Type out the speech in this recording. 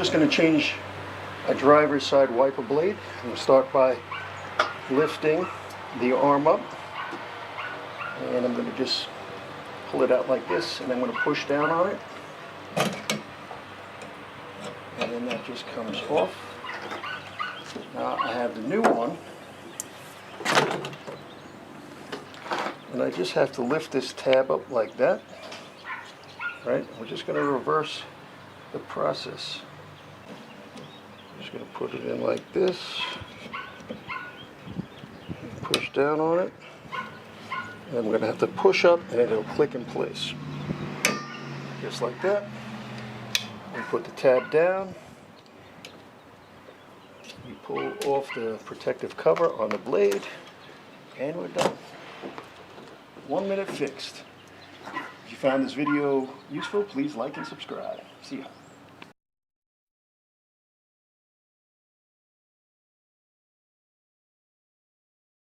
Just going to change a driver's side wiper blade. I'm going to start by lifting the arm up, and I'm going to just pull it out like this, and I'm going to push down on it, and then that just comes off. Now I have the new one, and I just have to lift this tab up like that. Right? We're just going to reverse the process. Just going to put it in like this, push down on it, and I'm going to have to push up and it'll click in place. Just like that. We put the tab down, we pull off the protective cover on the blade, and we're done. 1 minute fixed. If you found this video useful, please like and subscribe. See ya.